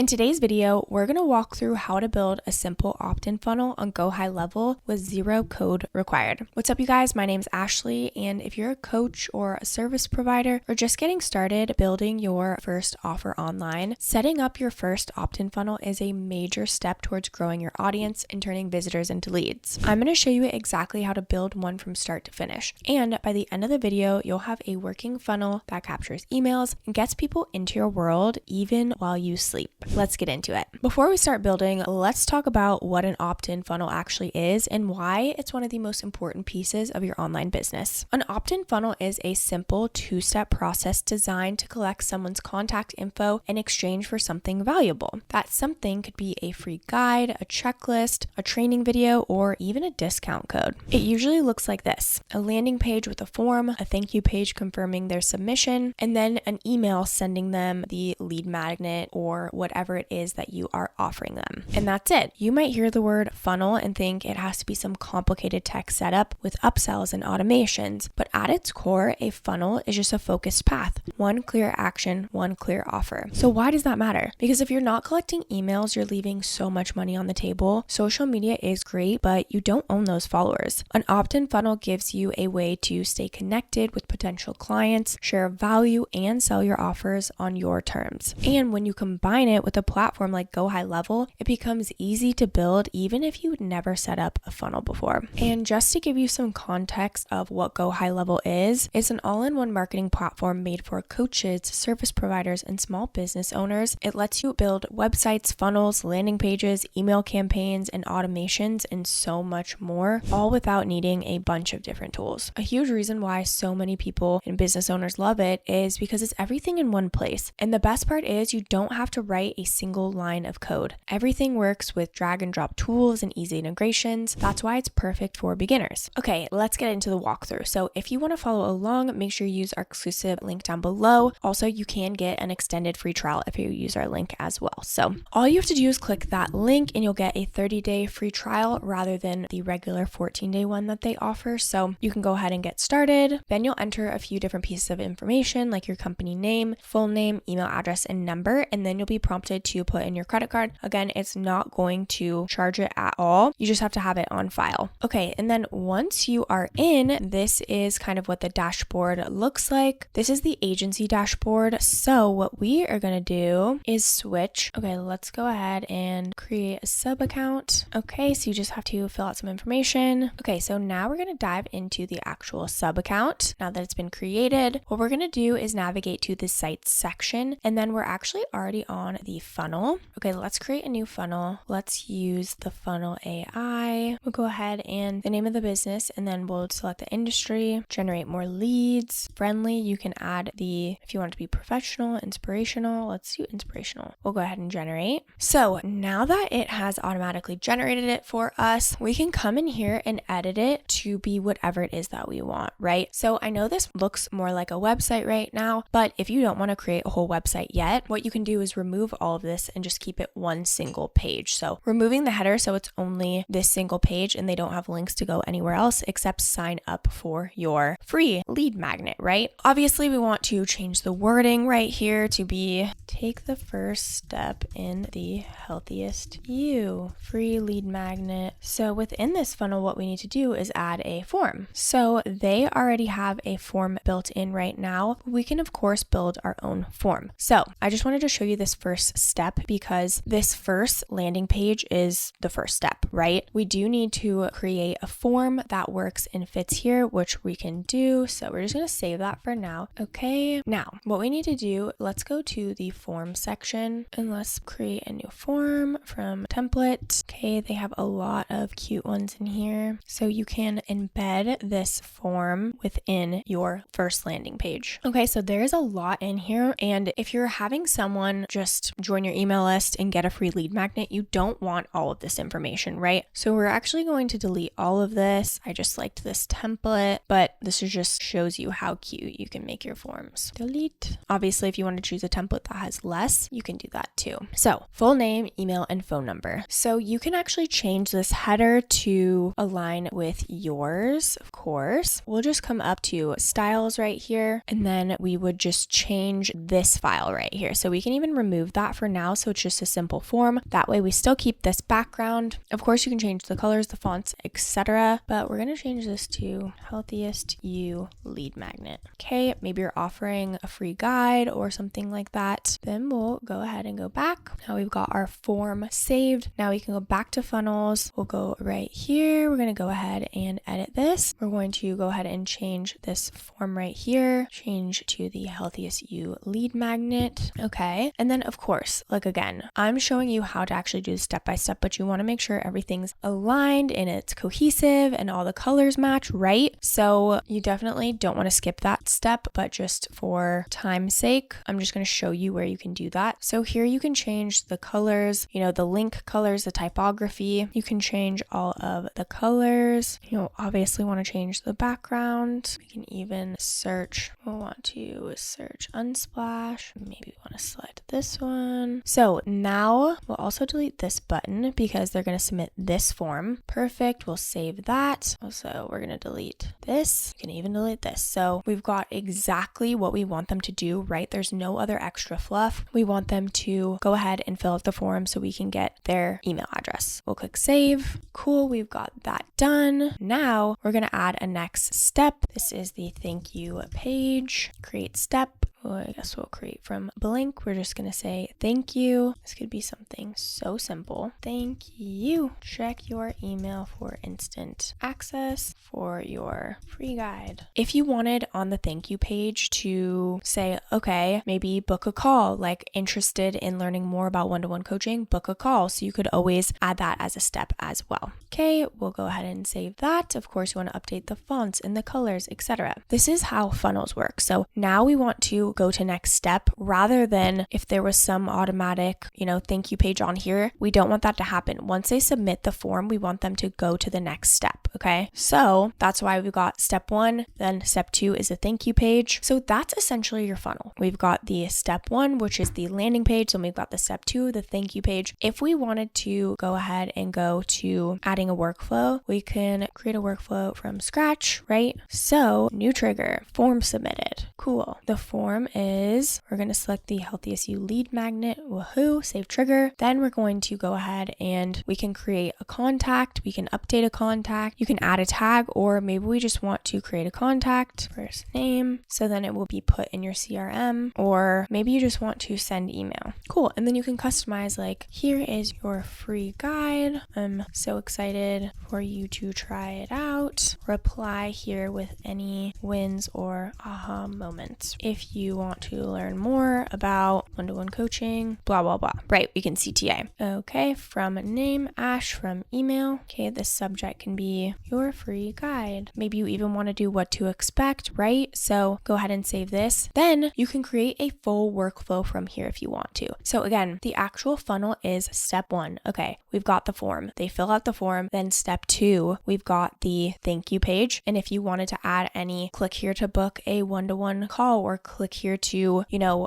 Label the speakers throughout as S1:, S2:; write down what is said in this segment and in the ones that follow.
S1: In today's video, we're going to walk through how to build a simple opt-in funnel on GoHighLevel with zero code required. What's up, you guys? My name's Ashley, and if you're a coach or a service provider or just getting started building your first offer online, setting up your first opt-in funnel is a major step towards growing your audience and turning visitors into leads. I'm going to show you exactly how to build one from start to finish. And by the end of the video, you'll have a working funnel that captures emails and gets people into your world even while you sleep. Let's get into it. Before we start building, let's talk about what an opt-in funnel actually is and why it's one of the most important pieces of your online business. An opt-in funnel is a simple two-step process designed to collect someone's contact info in exchange for something valuable. That something could be a free guide, a checklist, a training video, or even a discount code. It usually looks like this: a landing page with a form, a thank you page confirming their submission, and then an email sending them the lead magnet or whatever it is that you are offering them. And that's it. You might hear the word funnel and think it has to be some complicated tech setup with upsells and automations, but at its core, a funnel is just a focused path. One clear action, one clear offer. So why does that matter? Because if you're not collecting emails, you're leaving so much money on the table. Social media is great, but you don't own those followers. An opt-in funnel gives you a way to stay connected with potential clients, share value, and sell your offers on your terms. And when you combine it with a platform like GoHighLevel, it becomes easy to build even if you'd never set up a funnel before. And just to give you some context of what GoHighLevel is, it's an all-in-one marketing platform made for coaches, service providers, and small business owners. It lets you build websites, funnels, landing pages, email campaigns, and automations, and so much more, all without needing a bunch of different tools. A huge reason why so many people and business owners love it is because it's everything in one place. And the best part is you don't have to write a single line of code. Everything works with drag and drop tools and easy integrations. That's why it's perfect for beginners. Okay, let's get into the walkthrough. So if you want to follow along, make sure you use our exclusive link down below. Also, you can get an extended free trial if you use our link as well. So all you have to do is click that link and you'll get a 30-day free trial rather than the regular 14-day one that they offer. So you can go ahead and get started. Then you'll enter a few different pieces of information like your company name, full name, email address, and number, and then you'll be prompted to put in your credit card. Again, it's not going to charge it at all. You just have to have it on file. Okay, and then once you are in, this is kind of what the dashboard looks like. This is the agency dashboard. So what we are going to do is switch. Okay, let's go ahead and create a sub account. Okay, so you just have to fill out some information. Okay, so now we're going to dive into the actual sub account. Now that it's been created, what we're going to do is navigate to the sites section, and then we're actually already on the funnel. Okay, let's create a new funnel. Let's use the funnel AI. We'll go ahead and the name of the business, and then we'll select the industry, generate more leads, friendly. You can add if you want it to be professional, inspirational. Let's do inspirational. We'll go ahead and generate. So now that it has automatically generated it for us, we can come in here and edit it to be whatever it is that we want, right? So I know this looks more like a website right now, but if you don't want to create a whole website yet, what you can do is remove all of this and just keep it one single page. So removing the header so it's only this single page and they don't have links to go anywhere else except sign up for your free lead magnet, right? Obviously, we want to change the wording right here to be take the first step in the healthiest you, free lead magnet. So within this funnel, what we need to do is add a form. So they already have a form built in right now. We can of course build our own form. So I just wanted to show you this first step because this first landing page is the first step, right? We do need to create a form that works and fits here, which we can do. So we're just going to save that for now. Okay. Now what we need to do, let's go to the form section and let's create a new form from template. Okay. They have a lot of cute ones in here. So you can embed this form within your first landing page. Okay. So there's a lot in here. And if you're having someone just join your email list and get a free lead magnet, you don't want all of this information, right? So we're actually going to delete all of this. I just liked this template, but this is just shows you how cute you can make your forms. Delete. Obviously, if you want to choose a template that has less, you can do that too. So full name, email, and phone number. So you can actually change this header to align with yours, of course. We'll just come up to styles right here, and then we would just change this file right here. So we can even remove that that for now. So it's just a simple form. That way we still keep this background. Of course, you can change the colors, the fonts, etc. But we're going to change this to Healthiest You Lead Magnet. Okay, maybe you're offering a free guide or something like that. Then we'll go ahead and go back. Now we've got our form saved. Now we can go back to funnels. We'll go right here. We're going to go ahead and edit this. We're going to go ahead and change this form right here. Change to the Healthiest You Lead Magnet. Okay. And then of course, like again, I'm showing you how to actually do this step by step, but you want to make sure everything's aligned and it's cohesive and all the colors match, right? So you definitely don't want to skip that step, but just for time's sake, I'm just going to show you where you can do that. So here you can change the colors, the link colors, the typography. You can change all of the colors. Obviously want to change the background. We can even search. We'll want to search Unsplash. Maybe we want to select this one. So now we'll also delete this button because they're going to submit this form. Perfect. We'll save that. Also, we're going to delete this. You can even delete this. So we've got exactly what we want them to do, right? There's no other extra fluff. We want them to go ahead and fill out the form so we can get their email address. We'll click save. Cool. We've got that done. Now we're going to add a next step. This is the thank you page. Create step. I guess we'll create from blank. We're just going to say thank you. This could be something so simple. Thank you. Check your email for instant access for your free guide. If you wanted on the thank you page to say, okay, maybe book a call, like interested in learning more about one-to-one coaching, book a call. So you could always add that as a step as well. Okay, we'll go ahead and save that. Of course, you want to update the fonts and the colors, etc. This is how funnels work. So now we want to go to next step rather than if there was some automatic, thank you page on here. We don't want that to happen. Once they submit the form, we want them to go to the next step. Okay. So that's why we've got step 1, then step 2 is a thank you page. So that's essentially your funnel. We've got the step 1, which is the landing page. So we've got the step 2, the thank you page. If we wanted to go ahead and go to adding a workflow, we can create a workflow from scratch, right? So new trigger, form submitted. Cool. The form is, we're going to select the Healthiest You Lead Magnet. Woohoo, save trigger. Then we're going to go ahead and we can create a contact. We can update a contact. You can add a tag, or maybe we just want to create a contact, first name. So then it will be put in your CRM, or maybe you just want to send email. Cool. And then you can customize, like, here is your free guide. I'm so excited for you to try it out. Reply here with any wins or aha moments. If you want to learn more about one-to-one coaching, blah, blah, blah. Right, we can CTA. Okay, from name, Ash, from email. Okay, the subject can be your free guide. Maybe you even want to do what to expect, right? So go ahead and save this. Then you can create a full workflow from here if you want to. So again, the actual funnel is step 1. Okay, we've got the form. They fill out the form. Then step 2, we've got the thank you page. And if you wanted to add any, click here to book a one-to-one call, or click here to,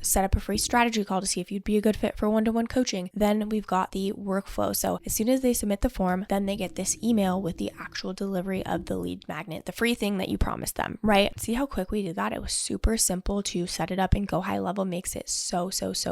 S1: set up a free strategy call to see if you'd be a good fit for one-to-one coaching. Then we've got the workflow. So as soon as they submit the form, then they get this email with the actual delivery of the lead magnet, the free thing that you promised them, right? See how quick we did that? It was super simple to set it up, and GoHighLevel makes it so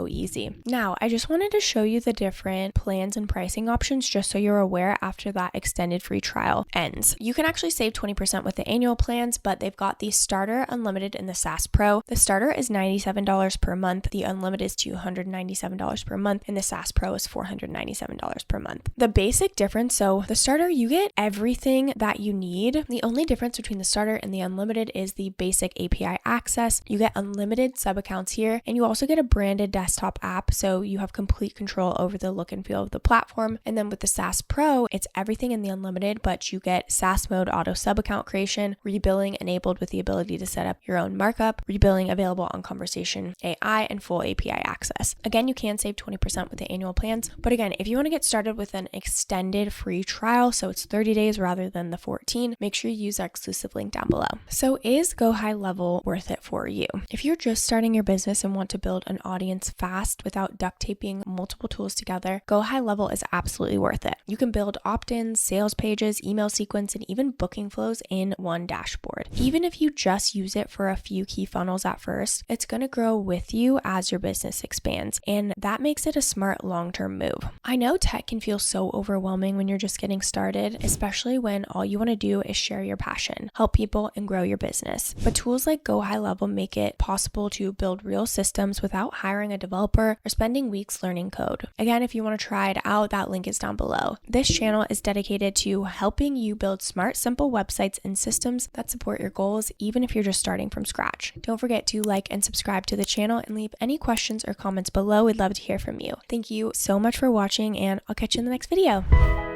S1: easy. Now, I just wanted to show you the different plans and pricing options just so you're aware after that extended free trial ends. You can actually save 20% with the annual plans, but they've got the starter, unlimited, and the SaaS Pro. The starter is $97 per month. The unlimited is $297 per month, and the SaaS Pro is $497 per month. The basic difference, so the starter, you get everything that you need. The only difference between the starter and the unlimited is the basic API access. You get unlimited sub accounts here, and you also get a branded desktop app, so you have complete control over the look and feel of the platform. And then with the SaaS Pro, it's everything in the unlimited, but you get SaaS mode auto sub account creation, rebilling enabled with the ability to set up your own markup, rebilling available on Conversation AI, and full API access. Again, you can save 20% with the annual plans, but again, if you want to get started with an extended free trial, so it's 30 days rather than the 14, make sure you use our exclusive link down below. So is GoHighLevel worth it for you? If you're just starting your business and want to build an audience fast without duct taping multiple tools together, GoHighLevel is absolutely worth it. You can build opt-ins, sales pages, email sequence, and even booking flows in one dashboard. Even if you just use it for a few key funnels at first, it's going to grow with you as your business expands, and that makes it a smart long-term move. I know tech can feel so overwhelming when you're just getting started, especially when all you want to do is share your passion, help people, and grow your business. But tools like GoHighLevel make it possible to build real systems without hiring a developer or spending weeks learning code. Again, if you want to try it out, that link is down below. This channel is dedicated to helping you build smart, simple websites and systems that support your goals, even if you're just starting from scratch. Don't forget to like and subscribe to the channel and leave any questions or comments below. We'd love to hear from you. Thank you so much for watching, and I'll catch you in the next video.